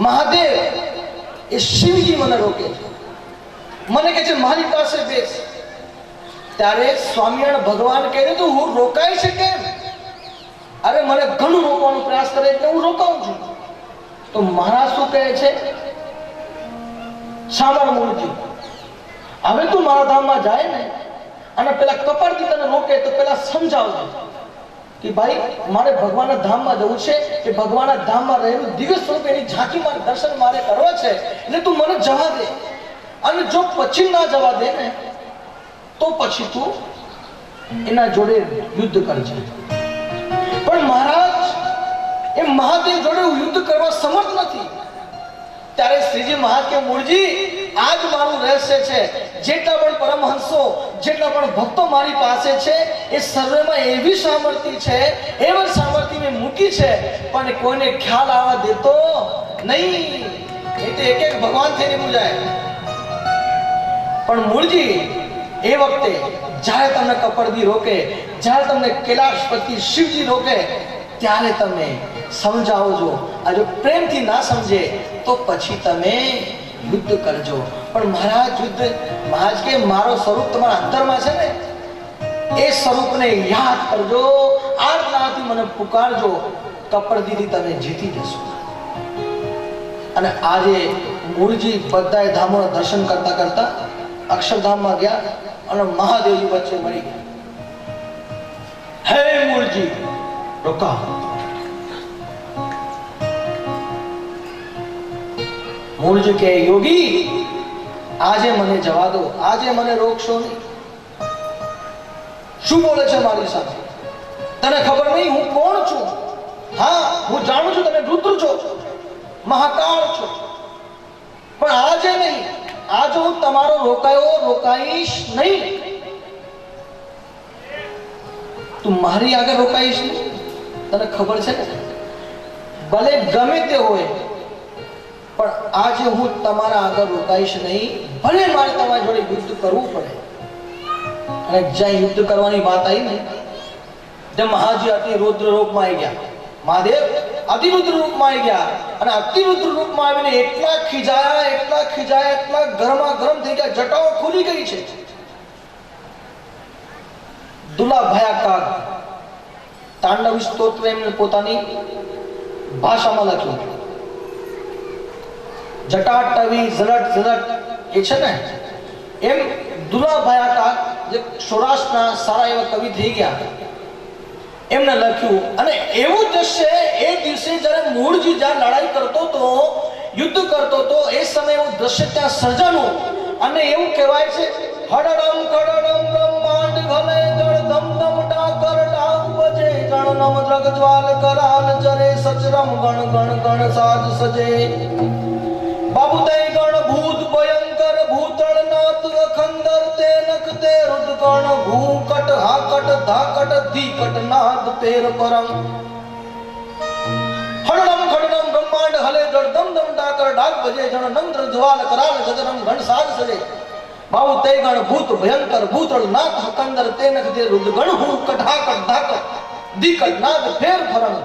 મહાદેવ એ શિવજી મને રોકે છે, મને કહે છે મારી પાસે બેસ. ત્યારે સ્વામિનારાયણ ભગવાન કહે છે તું હું રોકાય છે કેમ? અરે મને ઘણું રોકવાનો પ્રયાસ કરે એટલે હું રોકાઉં છું. તો મહારાજ શું કહે છે, સાંભળ મૂળજી, હવે તું મારા ધામમાં જાય ને અને પેલા કપડથી તને રોકે તો પેલા સમજાવજો કે ભાઈ મારે ભગવાનના ધામમાં જવું છે, એ ભગવાનના ધામમાં રહેલું દિવ્ય સ્વરૂપ એની ઝાંખી મારે દર્શન મારે કરવા છે, એટલે તું મને જવા દે. અને જો પછી ના જવા દે ને તો પછી તું એના જોડે યુદ્ધ કરજે. પણ મહારાજ એ મહાદેવ જોડે યુદ્ધ કરવા સમર્થ નથી. ત્યારે શ્રીજી મહારાજ કે મૂળજી આ જ મારું રહસ્ય છે. જેટલા પણ પરમહંસો, જેટલા પણ ભક્તો મારી પાસે છે એ સર્વેમાં એવી સામર્થ્ય છે, એવી સામર્થ્ય મેં મૂકી છે, પણ કોઈને ખ્યાલ આવવા દેતો નહીં. એ તો એક એક ભગવાન થઈને પૂજાય. પણ મૂળજી એ વખતે જ્યારે તમને કપડદી રોકે, જ્યારે તમને કૈલાશપતિ શિવજી રોકે, ત્યારે તમે સમજાવજો. આ જો પ્રેમથી ના સમજે તો પછી તમે યુદ્ધ કરજો. પણ મહારાજ યુદ્ધ, મહારાજ કે મારો સ્વરૂપ તમારા અંતરમાં છે ને, એ સ્વરૂપને યાદ કરજો, આર્તનાદથી મને પુકારજો, કપડદીથી તમે જીતી જશો. અને આજે મૂળજી બધાય ધામોના દર્શન કરતા કરતા અક્ષરધામમાં ગયા અને મહાદેવજી વચ્ચે મળી ગયા. હે મૂળજી રોકા. મૂળજી કે યોગી આજે મને જવા દો, આજે મને રોકશો નહીં. શું બોલે છે મારી સાથે? તને ખબર નહીં હું કોણ છું? હા હું જાણું છું તમે રુદ્ર છો, મહાકાળ છો, પણ આજે નહીં. આજે હું તમારો રોકાઈશ નહીં. તું મારી આગળ રોકાઈશ નહીં. તને ખબર છે ને, ભલે ગમે તે હોય પણ આજે હું તમારા આગળ રોકાઈશ નહીં. ભલે મારે તમારી જોડે યુદ્ધ કરવું પડે. અને જ્યાં યુદ્ધ કરવાની વાત આવી ને, જ્યાં મહાજી અતિ રુદ્ર રૂપમાં આવી ગયા, મહાદેવ અતિરુદ્ર રૂપમાં આવી ગયા અને અતિરુદ્ર રૂપમાં આવીને એટલા ખીજાયા, એટલા ગરમા ગરમ થઈ ગયા, જટાઓ ખુલી ગઈ છે. દુલા ભયા કાગ તાંડવ સ્તોત્ર એમને પોતાની ભાષામાં લખ્યું. જટાટવી ઝલટ એ છે ને, એમ દુલા ભયા કાગ જે સૌરાષ્ટ્રના સારા એવા કવિ થઈ ગયા, એમને લખ્યું. અને એવું દ્રશ્ય એ દિવસે જ્યારે મૂળજી જ્યાં લડાઈ કરતો હતો, યુદ્ધ કરતો હતો, એ સમયે એવું દ્રશ્ય ત્યાં સર્જાનું. અને એવું કહેવાય છે, હડડમ કડડમ બ્રહ્માંડ ઘલે જળ ધમ ધમ ડાકર ડાક બજે જણ નમ દ્રગ જ્વાલ કરાલ જરે સચરમ ગણ ગણ ગણ સાજ સજે બાબુતય ગણ ભૂત ભયંકર ભૂતળ નાથ અખંદર તે નખતે રુદ ગણ ભૂકટ હાકટ ધાકટ ધીકટ નાદ પેર પરમ હડડમ ખડડમ બ્રહ્માંડ હલે જળ ધમ ધમ ડાકર ડાક બજે જણ નમ દ્રગ જ્વાલ કરાલ જરમ ગણ સાજ સજે બાબુ તે ગણ ભૂત ભયંકર ભૂતળ નાથ અખંદર તે નખતે રુદ ગણ ભૂકટ હાકટ ધાકટ ધીકટ નાદ પેર પરમ.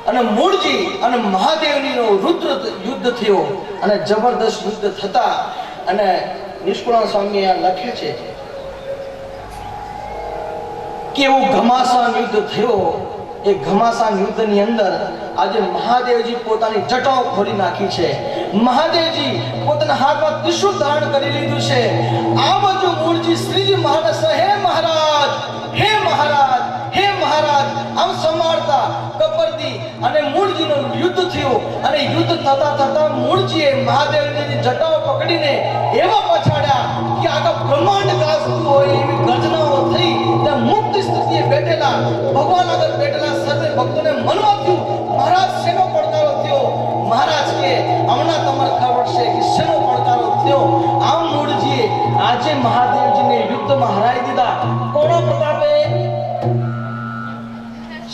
અને મૂળજી અને મહાદેવની રુદ્ર યુદ્ધ થયો અને જબરદસ્ત યુદ્ધ થતા. અને નિષ્કુળાન સ્વામી લખે છે કે એવું ઘમાસાન યુદ્ધ થયો. એ ઘમાસાન યુદ્ધની અંદર આજે મહાદેવજી પોતાની જટાઓ ખોલી નાખી છે. મહાદેવજી પોતાના હાથમાં ત્રિશૂળ ધારણ કરી લીધું છે. આ બાજુ મૂળજી શ્રીજી મહારાજ હે મહારાજ, હે મહારાજ, હે મહારાજ આમ સંભાળતા કપરદી અને મૂળજીનું યુદ્ધ થયું. અને યુદ્ધ થતા થતા મૂળજીએ મહાદેવજીની જટાઓ પકડીને એવા પછાડ્યા કે આખા બ્રહ્માંડ ગાજતું હોય એવી ગર્જનાઓ થઈ. ત્યાં મુક્ત સ્થિતિએ બેઠેલા ભગવાન આગળ બેઠેલા સર્વે ભક્તોને મનમાં થયું મહારાજ શેનો પડકારો થયો. મહારાજ કે હમણાં તમારે ખબર છે કે શેનો પડકારો થયો. આમ મૂળજીએ આજે મહાદેવજીને યુદ્ધમાં હરાવી દીધા. કોના પ્રતાપે?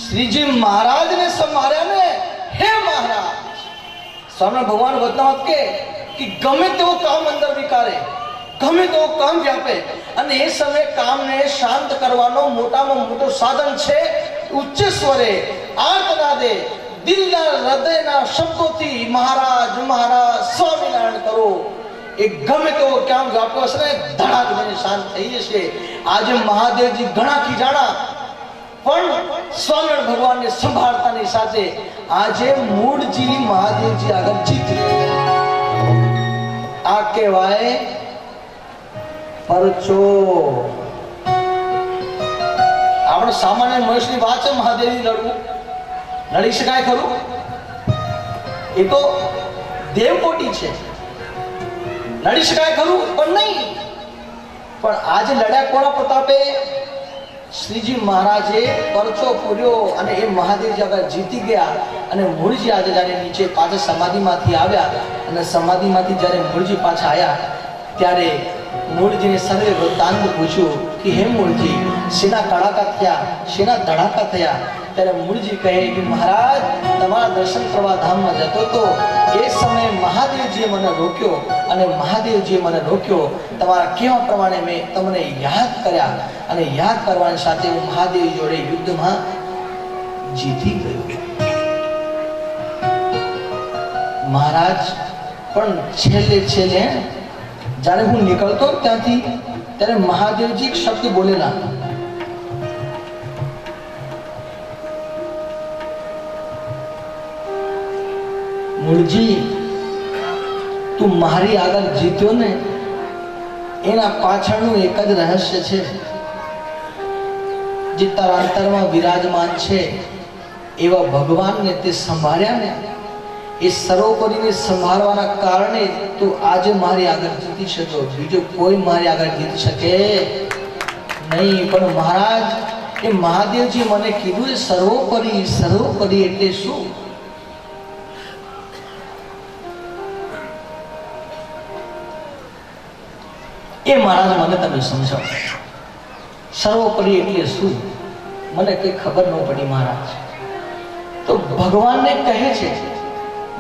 શ્રીજી મહારાજને સંભાળ્યા ને. હે મહારાજ સ્વામી ભગવાન વચનાવત કે ગમે તેવો કામ અંદર વિકારે, ગમે તેવો કામ વ્યાપે, અને એ સમયે કામને શાંત કરવાનો મોટામાં મોટો સાધન છે ઉચ્ચ સ્વરે આર્તનાદે દિલના હૃદયના શબ્દોથી મહારાજ મહારાજ સ્વામિનારાયણ કરો, એ ગમે તેવો ક્યાં ગાતો હશે ને ધડાક દઈને શાંત થઈ જશે. આજે મહાદેવજી ઘણા ખીજાણા પણ સ્વામિનારાયણ ભગવાનને સંભાળતાની સાથે આજે મૂળજી મહાદેવજી આગળ જીતી. આ કહેવાય પરચો. આપણે સામાન્ય મનુષ્યની વાત છે મહાદેવજી લડવું, લડી શકાય ખરું? એ તો દેવકોટી છે, લડી શકાય ખરું? પણ નહીં. પણ આજે લડ્યા કોના પ્રતાપે? શ્રીજી મહારાજે પરચો પૂર્યો અને એ મહાદેવજી આગળ જીતી ગયા. અને મૂળજી આજે જ્યારે નીચે પાછા સમાધિમાંથી આવ્યા અને સમાધિમાંથી જ્યારે મૂળજી પાછા આવ્યા ત્યારે મૂળજીને સર્વે વૃત્તાંત પૂછ્યું કે હે મૂળજી, શેના કડાકા થયા, શેના ધડાકા થયા? ત્યારે મૂળજી કહે કે મહારાજ, તમારા દર્શન કરવા ધામમાં જતો તો એ સમયે મહાદેવજીએ મને રોક્યો અને મહાદેવજીએ મને રોક્યો. તમારા કહેવા પ્રમાણે મેં તમને યાદ કર્યા અને યાદ કરવાની સાથે હું મહાદેવ જોડે યુદ્ધમાં જીતી ગયો. મહારાજ પણ છેલ્લે જ્યારે હું નીકળતો ત્યાંથી ત્યારે મહાદેવજી એક શબ્દ બોલેલા, મૂળજી, તું મારી આગળ જીત્યો ને એના પાછળનું એક જ રહસ્ય છે. જે તારા અંતરમાં વિરાજમાન છે એવા ભગવાનને તે સંભાળ્યા ને, એ સર્વોપરીને સંભાળવાના કારણે તું આજે મારી આગળ જીતી શક્યો. બીજો કોઈ મારી આગળ જીતી શકે નહીં. પણ મહારાજ, એ મહાદેવજી મને કીધું એ સર્વોપરી, સર્વોપરી એટલે શું? એ મહારાજ મને તમે સમજાવો. સર્વોપરી એટલે શું? મને કઈ ખબર ન પડી મહારાજ. તો ભગવાનને કહે છે,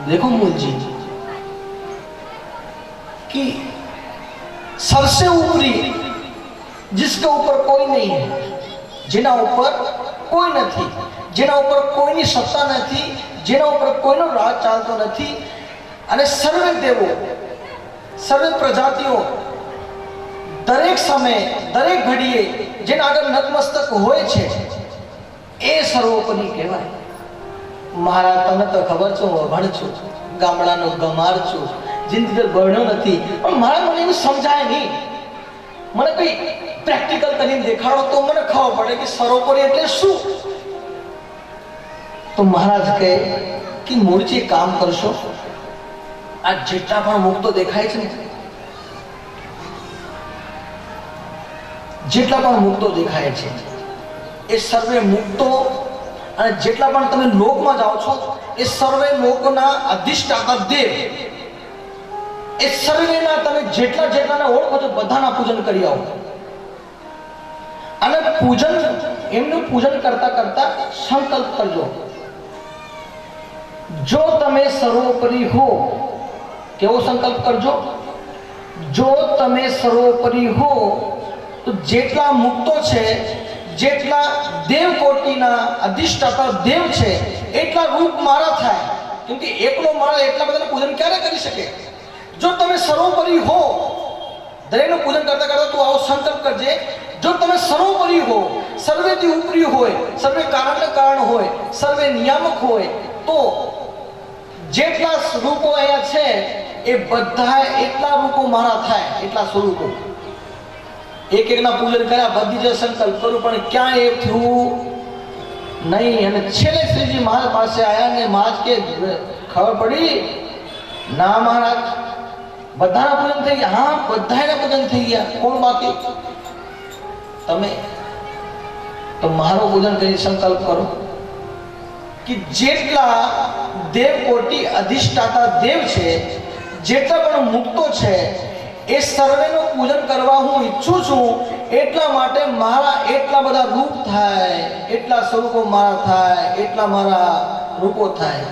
देखो मूलजी कि सबसे ऊपरी जिसके ऊपर कोई नहीं है, જેના ઉપર કોઈ નથી, જેના ઉપર કોઈની સત્તા નથી, જેના ઉપર કોઈનો રાજ ચાલતો નથી, અને સર્વે દેવો, સર્વે પ્રજાતિઓ દરેક સમયે દરેક ઘડીએ જેના આગળ નતમસ્તક હોય છે એ સર્વોપરી કહેવાય. મહારાજ, તમને તો ખબર છે હું અભણ છું, ગામડાનો ગમાર છું, જિંદગી ભણ્યો નથી, પણ મારા મને એવું સમજાય નહીં. મને કઈ પ્રેક્ટિકલ કરીને દેખાડો તો મને ખબર પડે કે સર્વોપરી એટલે શું. તો મહારાજ કહે કે મૂળજી કામ કરશો, આ જેટલા પણ મુક્તો દેખાય છે ને, જેટલા પણ મુક્તો દેખાય છે એ સર્વે મુક્તો, અને જેટલા પણ તમે લોકમાં જાઓ છો એ સર્વે લોકના અધિષ્ઠાતા દેવ, એ સર્વેના તમે જેટલાને ઓળખો છો બધાના પૂજન કરી આવો. અને પૂજન, એમનું પૂજન કરતા કરતા સંકલ્પ કરજો, જો તમે સર્વોપરી હો. કેવો સંકલ્પ કરજો? જો તમે સર્વોપરી હો તો જેટલા મુક્તો છે, જેટલા દેવકોટીના અધિષ્ઠાતા દેવ છે એટલા રૂપ મારા થાય. કેમ કે એકલો મારા એટલા બધાનું પૂજન ક્યારે કરી શકે? જો તમે સર્વોપરી હો, દરેકનું પૂજન કરતા કરતા તું આવો સંકલ્પ કરજે, જો તમે સર્વોપરી હો, સર્વેથી ઉપરી હોય, સર્વે કારણને કારણ હોય, સર્વે નિયામક હોય, તો જેટલા રૂપો અહીંયા છે એ બધા એટલા રૂપો મારા થાય, એટલા સ્વરૂપો. એક એકના પૂજન કર્યા, બધી જ સંકલ્પ કરું, પણ ક્યાંય એ થયું નહીં. અને છેલ્લે શ્રીજી મહારાજ પાસે આવ્યા ને મહારાજ કે ખબર પડી? ના મહારાજ, બધાના પૂજન થઈ ગયા. હા, બધાના પૂજન થઈ ગયા, કોણ બાકી? તમે. તો મારું પૂજન કરી સંકલ્પ કરો કે જેટલા દેવકોટી અધિષ્ઠાતા દેવ છે, જેટલા પણ મુક્તો છે, એ સર્વેનું પૂજન કરવા હું ઈચ્છું છું. એટલા માટે મારા એટલા બધા રૂપ થાય, એટલા સ્વરૂપો મારા થાય, એટલા મારા રૂપો થાય.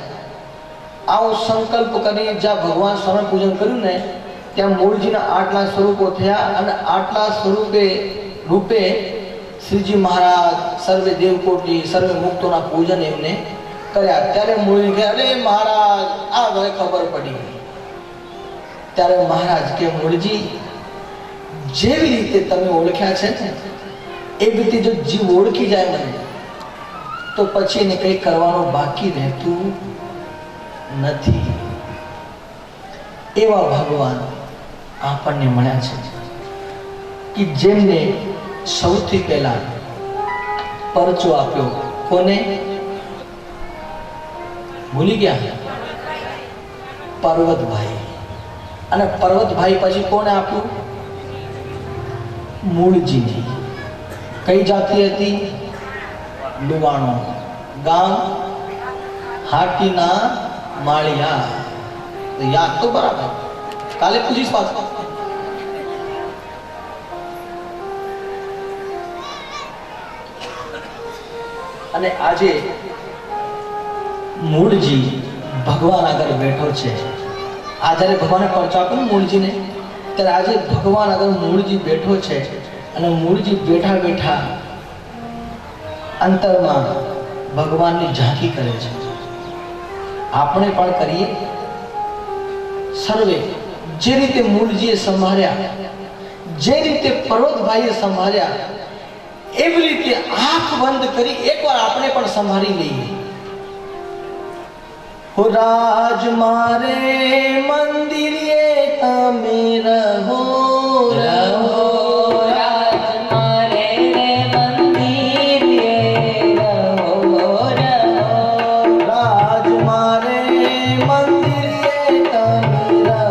આવો સંકલ્પ કરી જ્યાં ભગવાન સ્વામી પૂજન કર્યું ને ત્યાં મૂળજીના આટલા સ્વરૂપો થયા. અને આટલા રૂપે શ્રીજી મહારાજ સર્વે દેવકોટી, સર્વે મુક્તોના પૂજન એમને કર્યા ત્યારે મૂળી કે અરે મહારાજ આ હવે ખબર પડી. ત્યારે મહારાજ કે મૂળજી જેવી રીતે તમે ઓળખ્યા છે ને એવી રીતે જો જીવ ઓળખી જાય મને તો પછી એને કંઈ કરવાનું બાકી રહેતું નથી. એવા ભગવાન આપણને મળ્યા છે કે જેમને સૌથી પહેલા પરચો આપ્યો. કોને? ભૂલી ગયા? પર્વતભાઈ. અને પર્વતભાઈ પછી કોને આપ્યું? મૂળજીને. કઈ જાતિ હતી? લુવાણો. ગામ હાટીના માળિયા. યાદ તો બરાબર, કાલે પૂછીશ પાછું. અને આજે મૂળજી ભગવાન આગળ બેઠો છે. આ જ્યારે ભગવાને પરચો આપ્યો ને મૂળજીને, ત્યારે આજે ભગવાન આગળ મૂળજી બેઠો છે. અને મૂળજી બેઠા બેઠા અંતરમાં ભગવાનની ઝાંખી કરે છે. આપણે પણ કરીએ. સર્વે જે રીતે મૂળજીએ સંભાળ્યા, જે રીતે પર્વતભાઈએ સંભાળ્યા, એવી રીતે આંખ બંધ કરી એકવાર આપણે પણ સંભાળી લઈએ. હો રાજ મારે મંદિરે તમે રહો રહો, રાજ મારે મંદિરે રહો રહો, રાજ મારે મંદિરે તમે રહો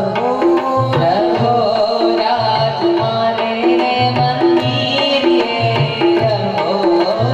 રહો, રાજ મારે મંદિરે રહો રહો,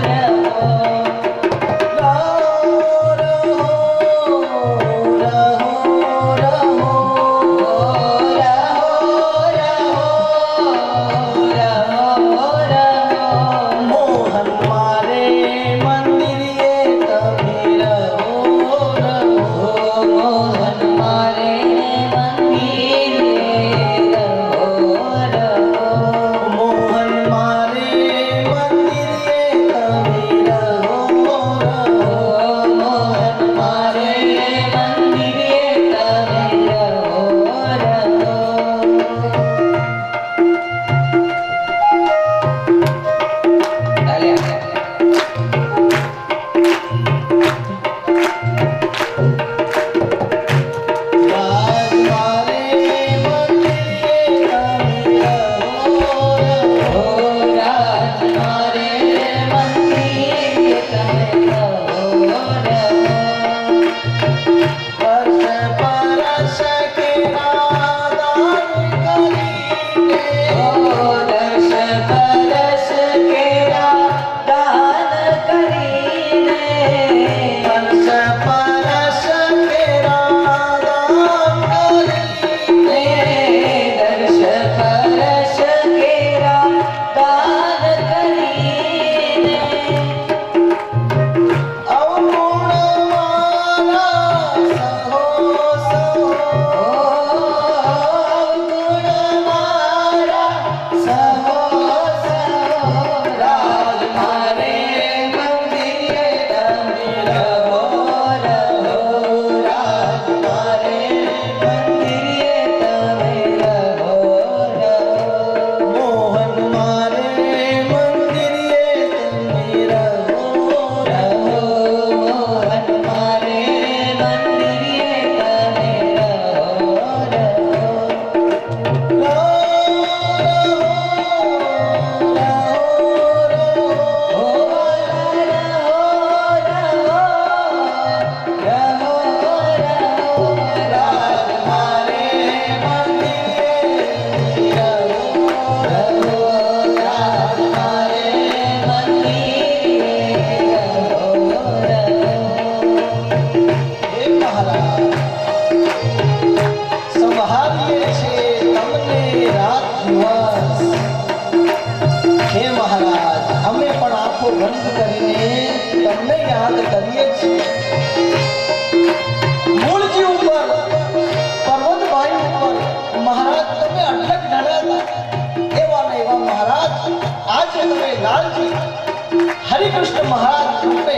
હરિકૃષ્ણ મહારાજ રૂપે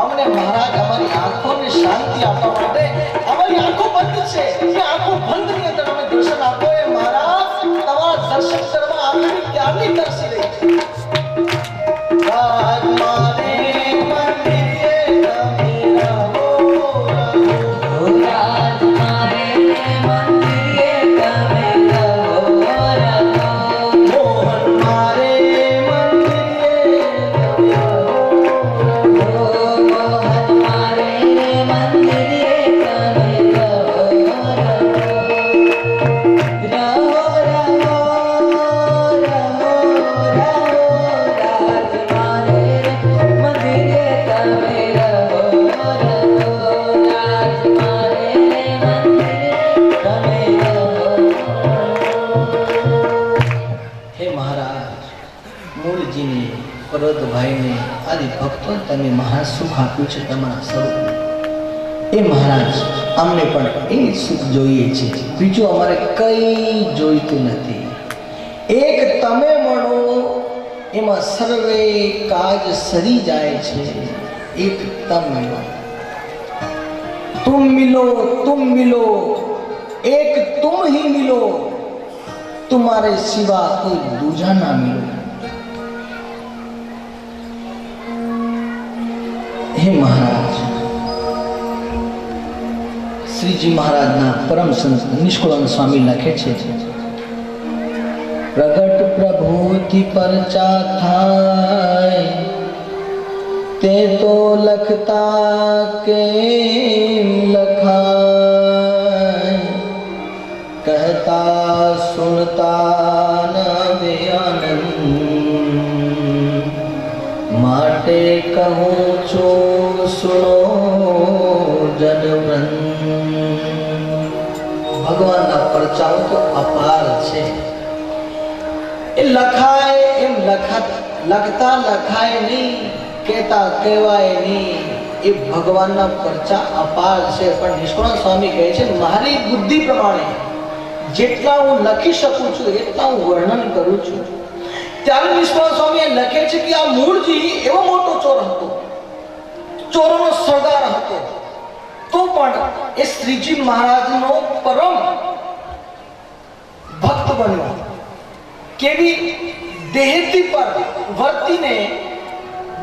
અમને મહારાજ અમારી પર્વતભાઈને આદિ ભક્તો તમે મહા સુખ આપ્યું છે તમારા સ્વરૂપને. એ મહારાજ અમને પણ એ સુખ જોઈએ છે, બીજું અમારે કંઈ જોઈતું નથી. એક તમે મળો એમાં સર્વે કાજ સરી જાય છે. એક તમ મિલો, तुम मिलो, एक तुम ही मिलो, तुम्हारे सिवा कोई दूजा ना मिलो. हे महाराज, श्रीजी महाराजना परम संत નિષ્કુળાનંદ સ્વામી લખે છે, પ્રગટ પ્રભુતિ પરચા થાય તે તો લખતા કેમ લખાય, કહેતા સુનતા નવે આનંદ, માટે કહું છું સુનો જનવૃંદ. ભગવાનના પરચાઓ તો અપાર છે. એ લખાય એમ લખતા લખાય નહીં, કહેતા કહેવાય નહીં. એ ભગવાનના પરચા અપાર છે. પણ નિષ્કુળાનંદ સ્વામી કહે છે મારી બુદ્ધિ પ્રમાણે જેટલા હું લખી શકું છું એટલા હું વર્ણન કરું છું. ત્યારે નિષ્કુળાનંદ સ્વામી લખે છે કે આ મૂળજી એવો મોટો ચોર હતો, ચોરોનો સરદાર હતો, તો પણ એ શ્રીજી મહારાજનો પરમ ભક્ત બન્યો. કેવી દેહથી પર વર્તીને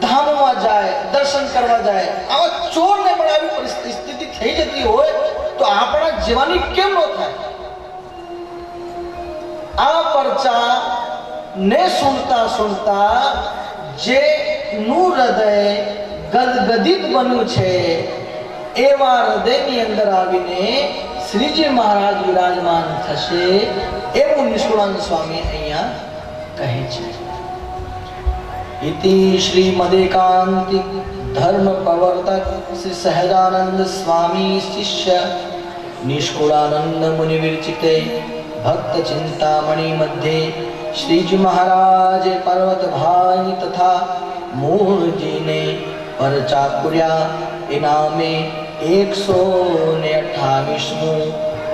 ધામમાં જાય, દર્શન કરવા જાય. આવા ચોરને પણ આવી પરિસ્થિતિ થઈ જતી હોય તો આપણા જીવાની કેમ ન થાય? આ પરચા ને સુનતા જે નું હૃદય ગદગદિત બન્યું છે એવા હૃદયની અંદર આવીને શ્રીજી મહારાજ વિરાજમાન થશે એવું નિષ્કુળાનંદ સ્વામી અહીંયા કહે છે. इति श्रीमदेकांतिक धर्म प्रवर्तक श्री सहजानंद स्वामी शिष्य निष्कुलानंद मुनि विरचिते भक्त चिंतामणि मध्ये श्रीजी महाराज पर्वत भाई तथा मूलजी ने परचा कुर्या इनामे 128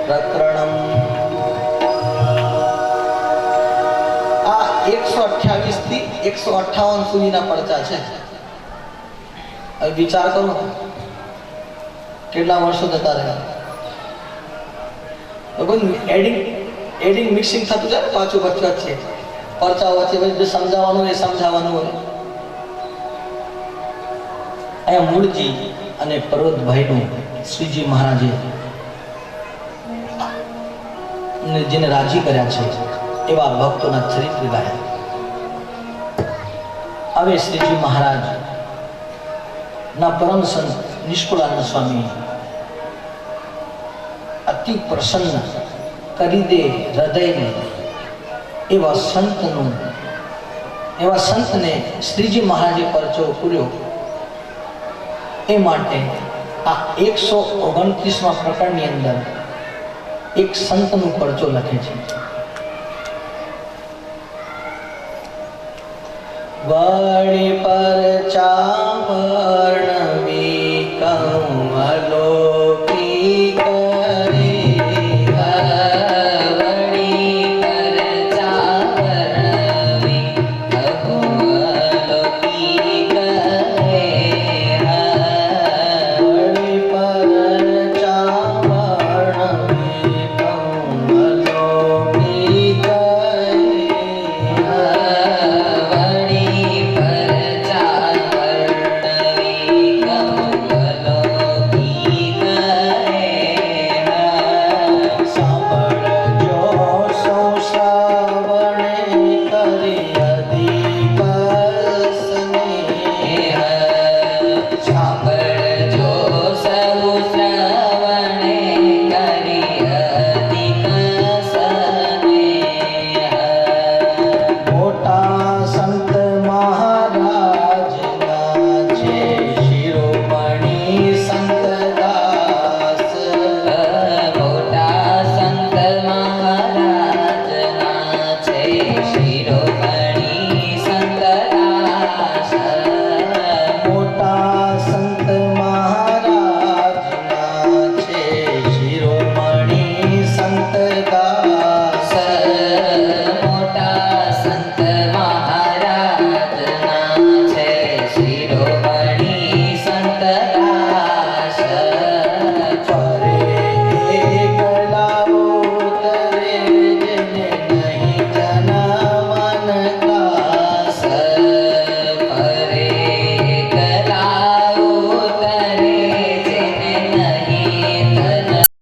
प्रकरणम. 128 થી 158 સુધીના પરચા છે. હવે વિચાર કરો કેટલા વર્ષો જતા રહ્યા. એડિંગ મિક્સિંગ થતું જાય, પાછું વચ્ચે છે પરચા વચ્ચે સમજાવવાનું એ સમજાવવાનું હોય. અહીંયા મૂળજી અને પર્વતભાઈનું શ્રીજી મહારાજે જેને રાજી કર્યા છે એવા ભક્તોના ચરિત્ર ગાયા. હવે શ્રીજી મહારાજ ના પરમ સંત નિષ્કુળાનંદ સ્વામી અતિ પ્રસન્ન કરી દે હૃદયને એવા સંતને શ્રીજી મહારાજે પરચો પૂર્યો. એ માટે આ 129મા પ્રકરણની અંદર એક સંતનો પરચો લખે છે. વળી પરચા